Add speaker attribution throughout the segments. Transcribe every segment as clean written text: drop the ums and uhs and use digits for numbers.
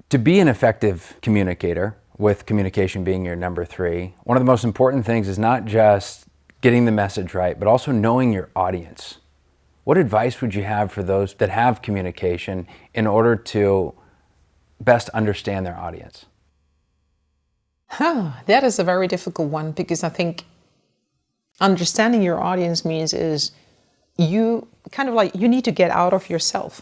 Speaker 1: To be an effective communicator, with communication being your number 3, one of the most important things is not just getting the message right, but also knowing your audience. What advice would you have for those that have communication in order to best understand their audience?
Speaker 2: That is a very difficult one, because I think understanding your audience means is you need to get out of yourself.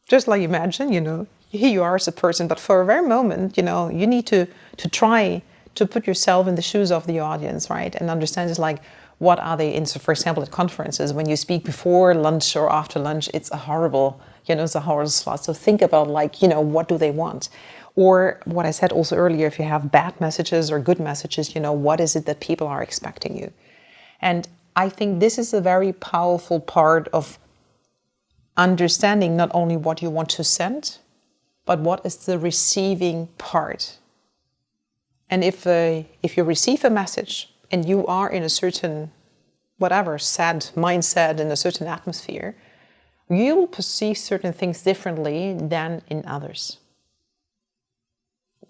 Speaker 2: Just like imagine, here you are as a person, but for a very moment, you need to try to put yourself in the shoes of the audience, right? And understand it's like, what are they in? So for example, at conferences, when you speak before lunch or after lunch, it's a horrible slot. So think about what do they want? Or what I said also earlier, if you have bad messages or good messages, what is it that people are expecting you? And I think this is a very powerful part of understanding not only what you want to send, but what is the receiving part. And if you receive a message and you are in a certain, sad mindset, in a certain atmosphere, you will perceive certain things differently than in others.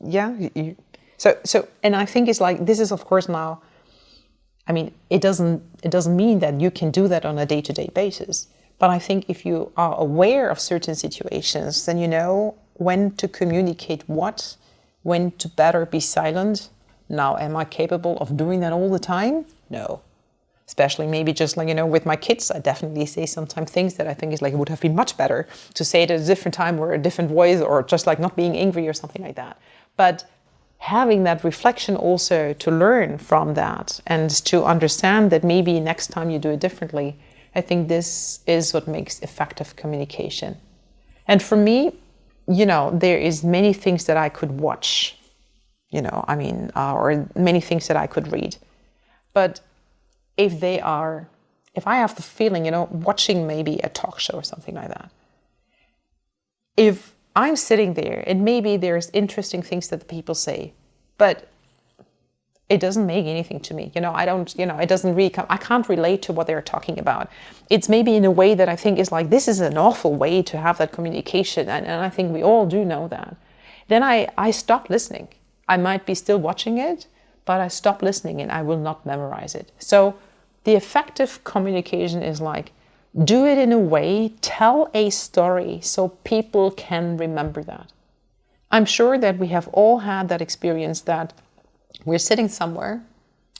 Speaker 2: Yeah. So, and I think it's like, this is of course now, it doesn't mean that you can do that on a day-to-day basis. But I think if you are aware of certain situations, then you know when to communicate what, when to better be silent. Now, am I capable of doing that all the time? No. Especially maybe just with my kids, I definitely say sometimes things that I think is it would have been much better to say it at a different time or a different voice, or just not being angry or something like that. But having that reflection also to learn from that and to understand that maybe next time you do it differently, I think this is what makes effective communication. And for me, there is many things that I could watch, or many things that I could read. But if I have the feeling, watching maybe a talk show or something like that, if I'm sitting there and maybe there's interesting things that the people say, but it doesn't make anything to me. It doesn't really I can't relate to what they're talking about. It's maybe in a way that I think is this is an awful way to have that communication. And I think we all do know that. Then I stop listening. I might be still watching it, but I stop listening and I will not memorize it. So the effective communication is do it in a way, tell a story so people can remember that. I'm sure that we have all had that experience that we're sitting somewhere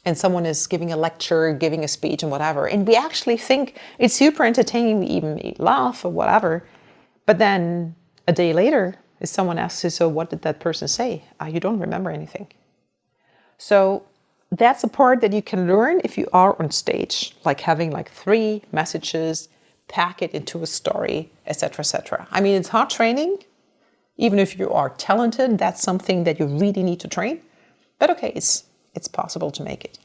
Speaker 2: and someone is giving a lecture, giving a speech and whatever, and we actually think it's super entertaining, we even may laugh or whatever, but then a day later, if someone asks you, so what did that person say? You don't remember anything. So that's a part that you can learn if you are on stage, having 3 messages, pack it into a story, etc., etc. It's hard training. Even if you are talented, that's something that you really need to train. But okay, it's possible to make it.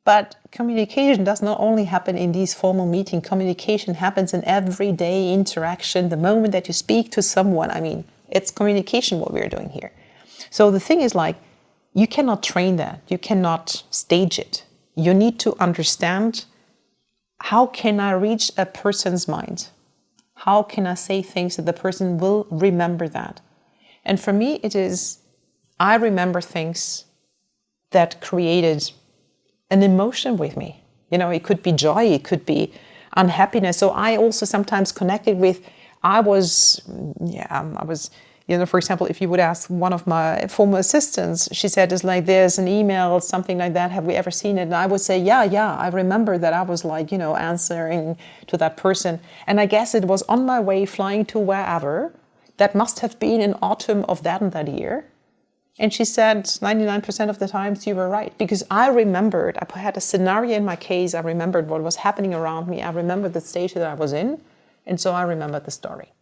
Speaker 2: But communication does not only happen in these formal meetings. Communication happens in everyday interaction. The moment that you speak to someone, it's communication what we're doing here. So the thing is you cannot train that. You cannot stage it. You need to understand, how can I reach a person's mind? How can I say things that the person will remember that? And for me, it is, I remember things that created an emotion with me. It could be joy, it could be unhappiness. So I also sometimes connected with, for example, if you would ask one of my former assistants, she said, there's an email, something like that, have we ever seen it? And I would say, yeah, I remember that I was answering to that person. And I guess it was on my way flying to wherever. That must have been in autumn of that and that year. And she said 99% of the times you were right, because I remembered, I had a scenario in my case, I remembered what was happening around me, I remembered the stage that I was in, and so I remembered the story.